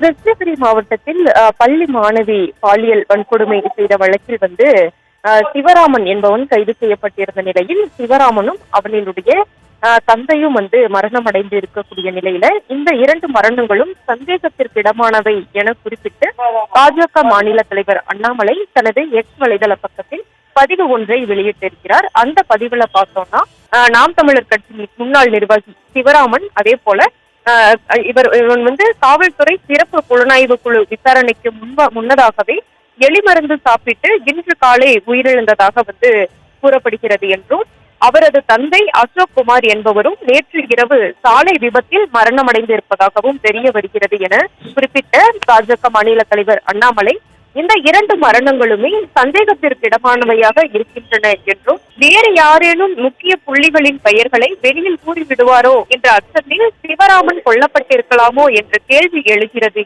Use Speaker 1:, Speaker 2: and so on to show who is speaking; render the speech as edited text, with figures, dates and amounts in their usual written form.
Speaker 1: கிருஷ்ணகிரி மாவட்டத்தில் பள்ளி மாணவி பாலியல் வன்கொடுமை செய்த வழக்கில் சிவராமன் என்பவன் கைது செய்யப்பட்டிருந்த நிலையில் சிவராமனும் அவனினுடைய தந்தையும் மரணம் அடைந்து இருக்கக்கூடிய நிலையில இந்த இரண்டு மரணங்களும் சந்தேகத்திற்கு இடமானவை என குறிப்பிட்டு பாஜக மாநில தலைவர் அண்ணாமலை தனது எக்ஸ் வலைதள பக்கத்தில் பதிவு ஒன்றை வெளியிட்டிருக்கிறார். அந்த பதிவுல பார்த்தோம்னா நாம் தமிழர் கட்சி முன்னாள் நிர்வாகி சிவராமன், அதே போல இவன் காவல்துறை சிறப்பு புலனாய்வு குழு விசாரணைக்கு முன்னதாகவே எலிமருந்து சாப்பிட்டு இன்று காலை உயிரிழந்ததாக கூறப்படுகிறது என்றும், அவரது தந்தை அசோக் குமார் என்பவரும் நேற்று இரவு சாலை விபத்தில் மரணமடைந்திருப்பதாகவும் தெரிய வருகிறது என குறிப்பிட்ட பாஜக மாநில தலைவர் அண்ணாமலை, இந்த இரண்டு மரணங்களுமே சந்தேகத்திற்கு இடமானவையாக இருக்கின்றன என்றும், வேறு யாரேனும் முக்கிய புள்ளிகளின் பெயர்களை வெளியில் கூறிவிடுவாரோ என்ற அச்சத்தில் சிவராமன் கொல்லப்பட்டிருக்கலாமோ என்ற கேள்வி எழுகிறது